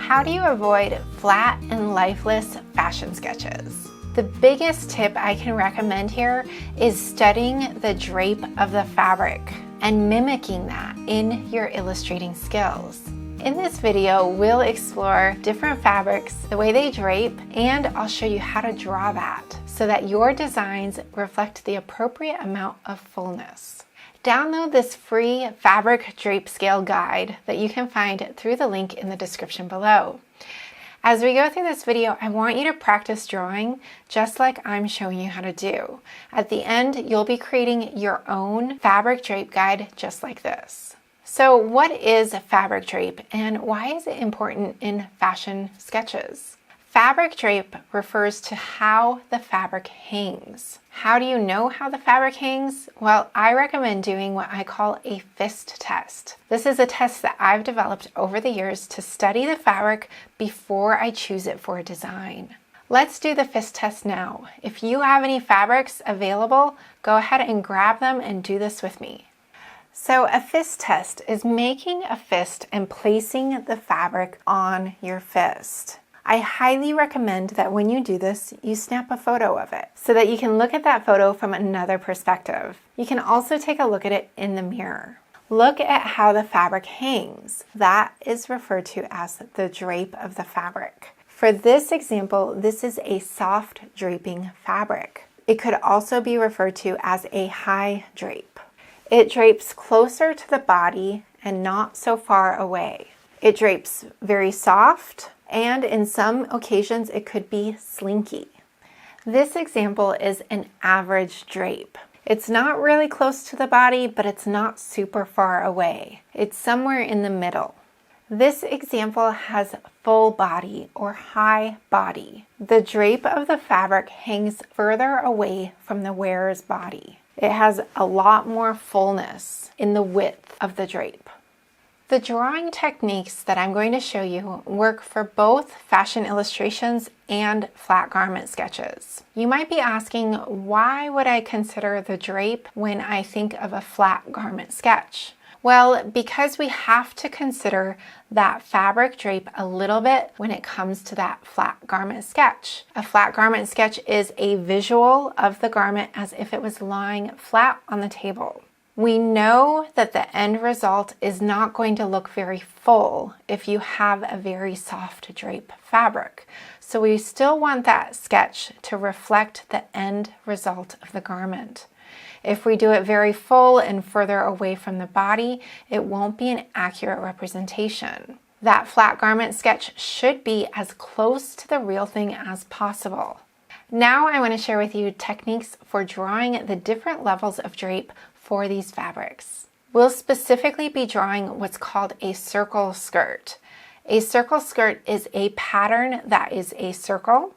How do you avoid flat and lifeless fashion sketches? The biggest tip I can recommend here is studying the drape of the fabric and mimicking that in your illustrating skills. In this video, we'll explore different fabrics, the way they drape, and I'll show you how to draw that so that your designs reflect the appropriate amount of fullness. Download this free fabric drape scale guide that you can find through the link in the description below. As we go through this video, I want you to practice drawing just like I'm showing you how to do. At the end, you'll be creating your own fabric drape guide just like this. So what is fabric drape and why is it important in fashion sketches? Fabric drape refers to how the fabric hangs. How do you know how the fabric hangs? Well, I recommend doing what I call a fist test. This is a test that I've developed over the years to study the fabric before I choose it for a design. Let's do the fist test now. If you have any fabrics available, go ahead and grab them and do this with me. So a fist test is making a fist and placing the fabric on your fist. I highly recommend that when you do this, you snap a photo of it so that you can look at that photo from another perspective. You can also take a look at it in the mirror. Look at how the fabric hangs. That is referred to as the drape of the fabric. For this example, this is a soft draping fabric. It could also be referred to as a high drape. It drapes closer to the body and not so far away. It drapes very soft, and in some occasions it could be slinky. This example is an average drape. It's not really close to the body, but it's not super far away. It's somewhere in the middle. This example has full body or high body. The drape of the fabric hangs further away from the wearer's body. It has a lot more fullness in the width of the drape. The drawing techniques that I'm going to show you work for both fashion illustrations and flat garment sketches. You might be asking, why would I consider the drape when I think of a flat garment sketch? Well, because we have to consider that fabric drape a little bit when it comes to that flat garment sketch. A flat garment sketch is a visual of the garment as if it was lying flat on the table. We know that the end result is not going to look very full if you have a very soft drape fabric. So we still want that sketch to reflect the end result of the garment. If we do it very full and further away from the body, it won't be an accurate representation. That flat garment sketch should be as close to the real thing as possible. Now I want to share with you techniques for drawing the different levels of drape for these fabrics. We'll specifically be drawing what's called a circle skirt. A circle skirt is a pattern that is a circle,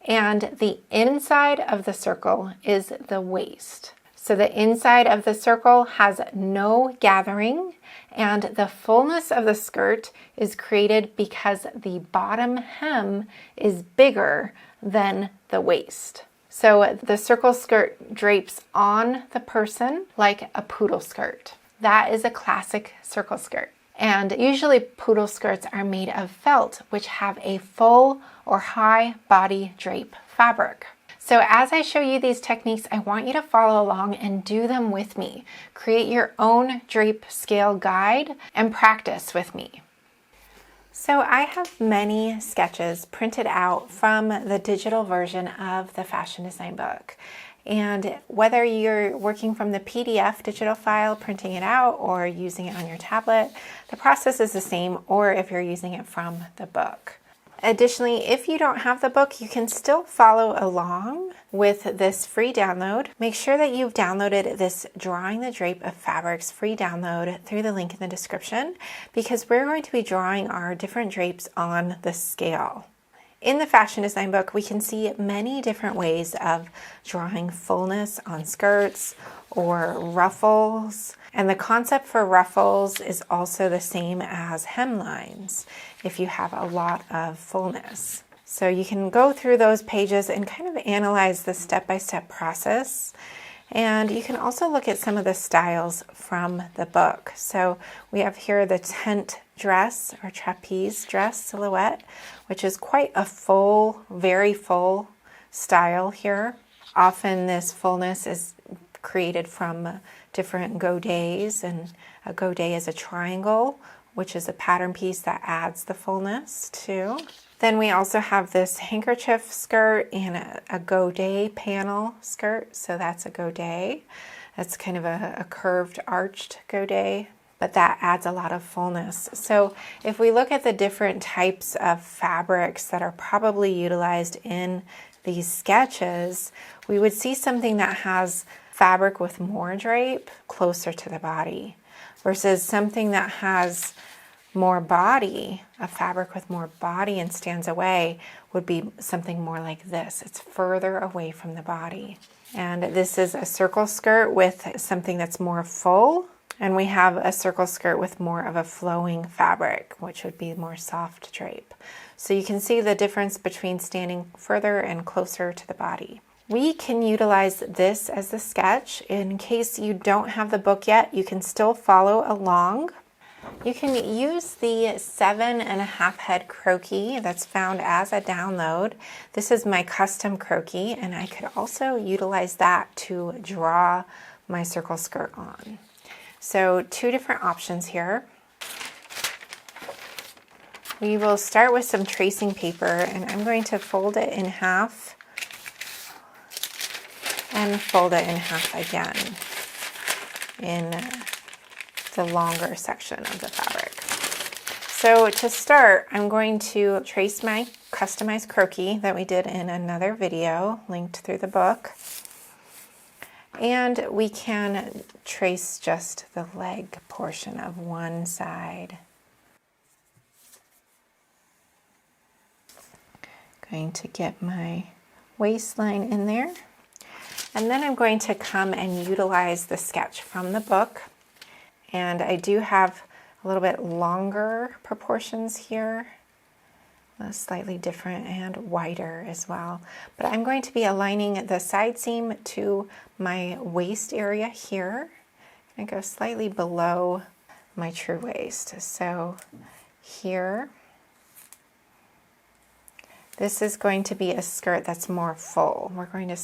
and the inside of the circle is the waist. So the inside of the circle has no gathering, and the fullness of the skirt is created because the bottom hem is bigger than the waist. So the circle skirt drapes on the person like a poodle skirt. That is a classic circle skirt. And usually poodle skirts are made of felt, which have a full or high body drape fabric. So as I show you these techniques, I want you to follow along and do them with me. Create your own drape scale guide and practice with me. So I have many sketches printed out from the digital version of the fashion design book. And whether you're working from the PDF digital file, printing it out, or using it on your tablet, the process is the same, or if you're using it from the book. Additionally, if you don't have the book, you can still follow along with this free download. Make sure that you've downloaded this Drawing the Drape of Fabrics free download through the link in the description, because we're going to be drawing our different drapes on the scale. In the fashion design book, we can see many different ways of drawing fullness on skirts or ruffles. And the concept for ruffles is also the same as hemlines if you have a lot of fullness. So you can go through those pages and kind of analyze the step-by-step process And you can also look at some of the styles from the book. So we have here the tent dress or trapeze dress silhouette, which is quite a full, very full style here. Often this fullness is created from different godets, and a godet is a triangle, which is a pattern piece that adds the fullness too. Then we also have this handkerchief skirt and a godet panel skirt. So that's a godet. That's kind of a curved arched godet, but that adds a lot of fullness. So if we look at the different types of fabrics that are probably utilized in these sketches, we would see something that has fabric with more drape closer to the body versus something that has more body, a fabric with more body and stands away would be something more like this. It's further away from the body. And this is a circle skirt with something that's more full. And we have a circle skirt with more of a flowing fabric, which would be more soft drape. So you can see the difference between standing further and closer to the body. We can utilize this as the sketch. In case you don't have the book yet, you can still follow along. You can use the 7.5 head croquis that's found as a download. This is my custom croquis, and I could also utilize that to draw my circle skirt on. So 2 different options here. We will start with some tracing paper, and I'm going to fold it in half and fold it in half again in the longer section of the fabric. So to start, I'm going to trace my customized croquis that we did in another video linked through the book. And we can trace just the leg portion of one side. Going to get my waistline in there. And then I'm going to come and utilize the sketch from the book. And I do have a little bit longer proportions here, slightly different and wider as well. But I'm going to be aligning the side seam to my waist area here. And go slightly below my true waist. So here, this is going to be a skirt that's more full. We're going to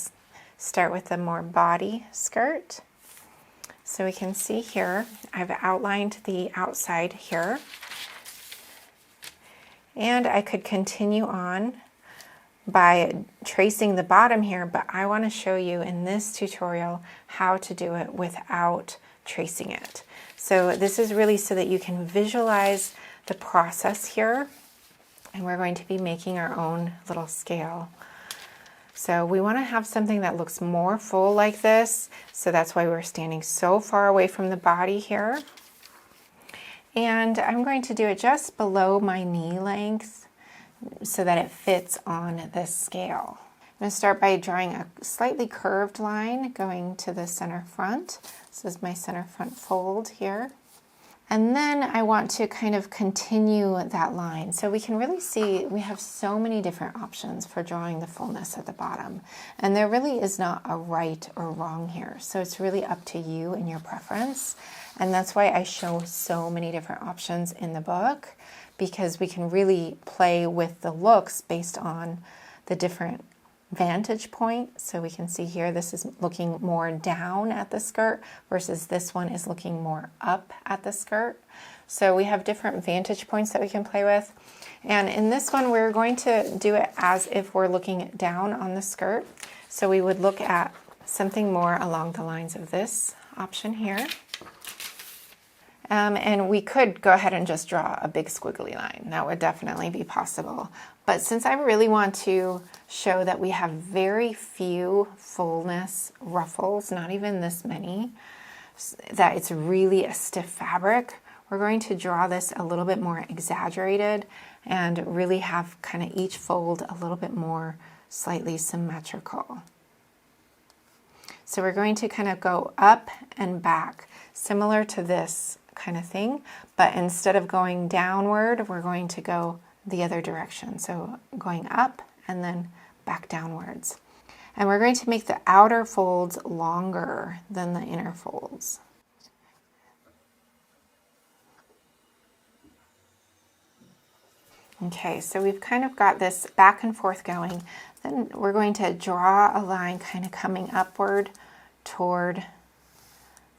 start with the more body skirt. So we can see here, I've outlined the outside here. And I could continue on by tracing the bottom here, but I want to show you in this tutorial how to do it without tracing it. So this is really so that you can visualize the process here. And we're going to be making our own little scale. So we want to have something that looks more full like this. So that's why we're standing so far away from the body here. And I'm going to do it just below my knee length so that it fits on this scale. I'm going to start by drawing a slightly curved line going to the center front. This is my center front fold here. And then I want to kind of continue that line. So we can really see we have so many different options for drawing the fullness at the bottom. And there really is not a right or wrong here. So it's really up to you and your preference. And that's why I show so many different options in the book, because we can really play with the looks based on the different vantage point. So we can see here, this is looking more down at the skirt versus this one is looking more up at the skirt. So we have different vantage points that we can play with. And in this one, we're going to do it as if we're looking down on the skirt. So we would look at something more along the lines of this option here. And we could go ahead and just draw a big squiggly line. That would definitely be possible. But since I really want to show that we have very few fullness ruffles, not even this many, that it's really a stiff fabric, we're going to draw this a little bit more exaggerated and really have kind of each fold a little bit more slightly symmetrical. So we're going to kind of go up and back, similar to this kind of thing, but instead of going downward, we're going to go the other direction. So going up and then back downwards. And we're going to make the outer folds longer than the inner folds. Okay, so we've kind of got this back and forth going. Then we're going to draw a line kind of coming upward toward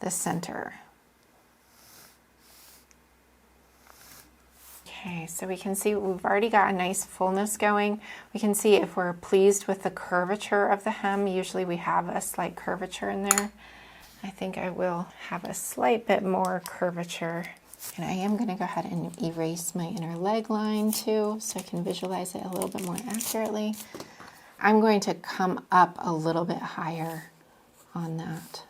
the center. Okay, so we can see we've already got a nice fullness going. We can see if we're pleased with the curvature of the hem. Usually we have a slight curvature in there. I think I will have a slight bit more curvature. And I am going to go ahead and erase my inner leg line too, so I can visualize it a little bit more accurately. I'm going to come up a little bit higher on that.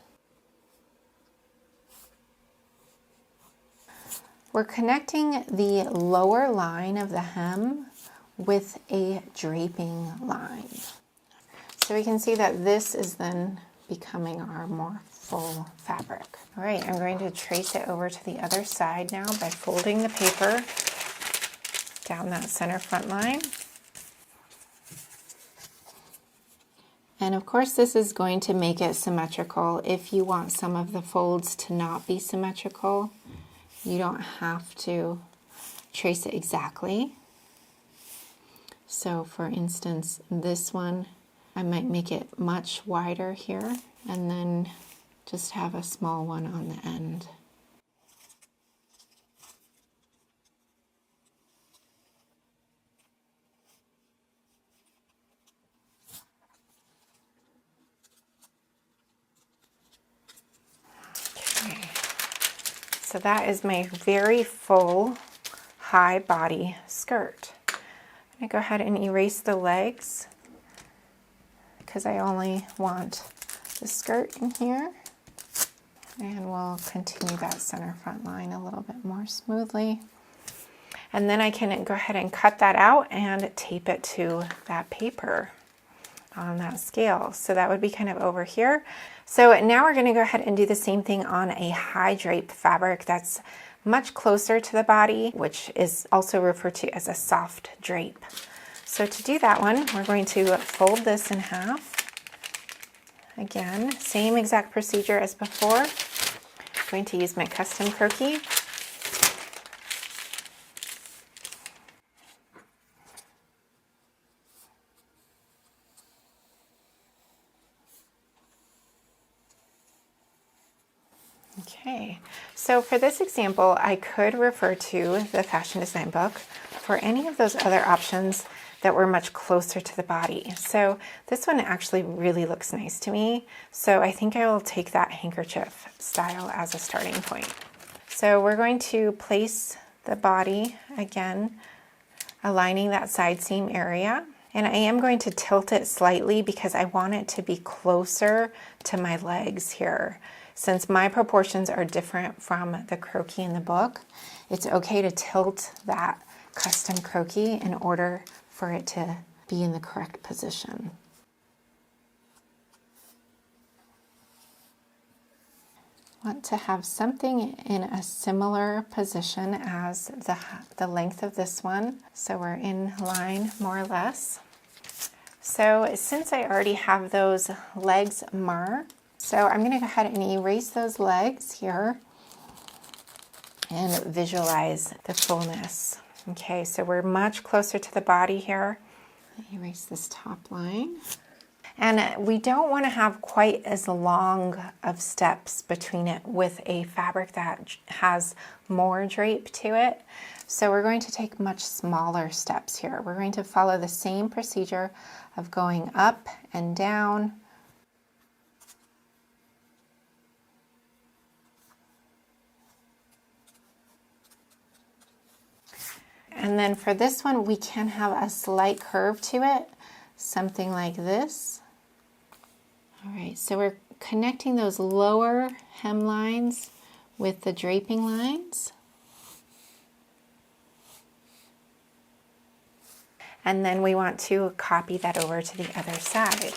We're connecting the lower line of the hem with a draping line. So we can see that this is then becoming our more full fabric. All right, I'm going to trace it over to the other side now by folding the paper down that center front line. And of course, this is going to make it symmetrical. If you want some of the folds to not be symmetrical, you don't have to trace it exactly. So for instance, this one, I might make it much wider here and then just have a small one on the end. Okay. So that is my very full high body skirt. I'm going to go ahead and erase the legs because I only want the skirt in here. And we'll continue that center front line a little bit more smoothly. And then I can go ahead and cut that out and tape it to that paper on that scale. So that would be kind of over here. So now we're going to go ahead and do the same thing on a high drape fabric that's much closer to the body, which is also referred to as a soft drape. So to do that one, we're going to fold this in half. Again, same exact procedure as before. I'm going to use my custom croquis. Okay, so for this example, I could refer to the fashion design book for any of those other options that were much closer to the body. So this one actually really looks nice to me. So I think I will take that handkerchief style as a starting point. So we're going to place the body again, aligning that side seam area. And I am going to tilt it slightly because I want it to be closer to my legs here. Since my proportions are different from the croquis in the book, it's okay to tilt that custom croquis in order for it to be in the correct position. Want to have something in a similar position as the length of this one. So we're in line more or less. So since I already have those legs marked, so I'm going to go ahead and erase those legs here and visualize the fullness. Okay, so we're much closer to the body here. Erase this top line. And we don't want to have quite as long of steps between it with a fabric that has more drape to it. So we're going to take much smaller steps here. We're going to follow the same procedure of going up and down. And then for this one, we can have a slight curve to it, something like this. All right, so we're connecting those lower hem lines with the draping lines. And then we want to copy that over to the other side.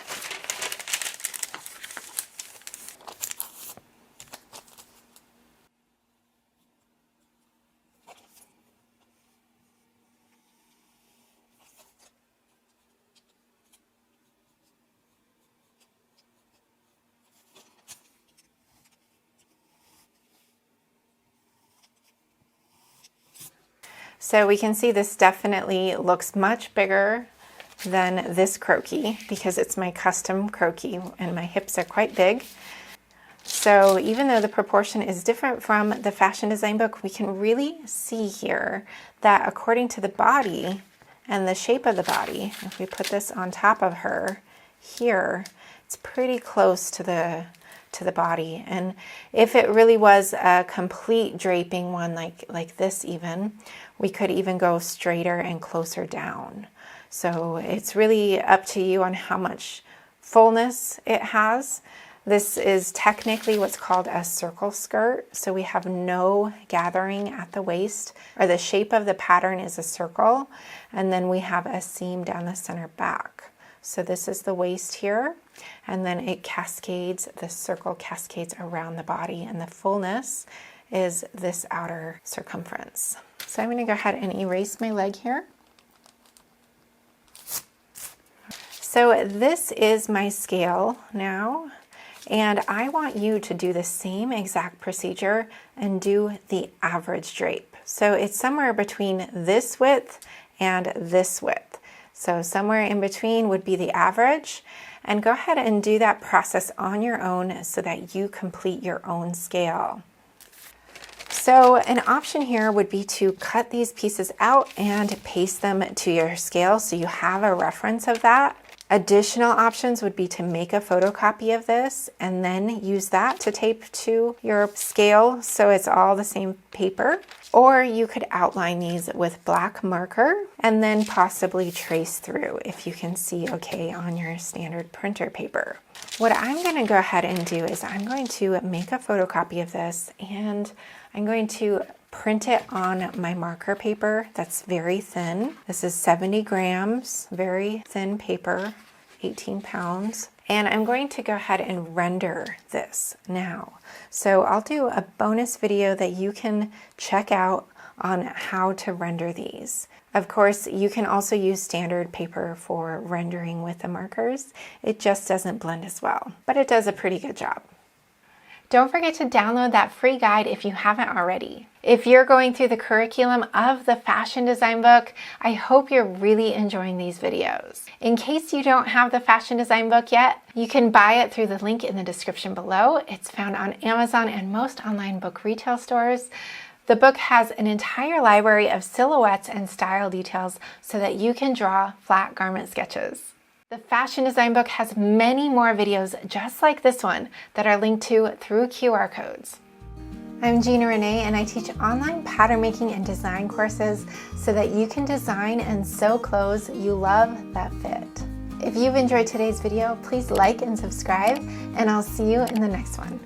So we can see this definitely looks much bigger than this croquis because it's my custom croquis and my hips are quite big. So even though the proportion is different from the fashion design book, we can really see here that according to the body and the shape of the body, if we put this on top of her here, it's pretty close to the body. And if it really was a complete draping one like this even, we could even go straighter and closer down. So it's really up to you on how much fullness it has. This is technically what's called a circle skirt. So we have no gathering at the waist, or the shape of the pattern is a circle. And then we have a seam down the center back. So this is the waist here. And then it cascades, the circle cascades around the body, and the fullness is this outer circumference. So I'm going to go ahead and erase my leg here. So this is my scale now, and I want you to do the same exact procedure and do the average drape. So it's somewhere between this width and this width. So somewhere in between would be the average, and go ahead and do that process on your own so that you complete your own scale. So an option here would be to cut these pieces out and paste them to your scale so you have a reference of that. Additional options would be to make a photocopy of this and then use that to tape to your scale so it's all the same paper. Or you could outline these with black marker and then possibly trace through if you can see okay on your standard printer paper. What I'm going to go ahead and do is I'm going to make a photocopy of this, and I'm going to print it on my marker paper that's very thin. This is 70 grams, very thin paper, 18 pounds. And I'm going to go ahead and render this now. So I'll do a bonus video that you can check out on how to render these. Of course, you can also use standard paper for rendering with the markers. It just doesn't blend as well, but it does a pretty good job. Don't forget to download that free guide if you haven't already. If you're going through the curriculum of the fashion design book, I hope you're really enjoying these videos. In case you don't have the fashion design book yet, you can buy it through the link in the description below. It's found on Amazon and most online book retail stores. The book has an entire library of silhouettes and style details so that you can draw flat garment sketches. The fashion design book has many more videos just like this one that are linked to through QR codes. I'm Gina Renee, and I teach online pattern making and design courses so that you can design and sew clothes you love that fit. If you've enjoyed today's video, please like and subscribe, and I'll see you in the next one.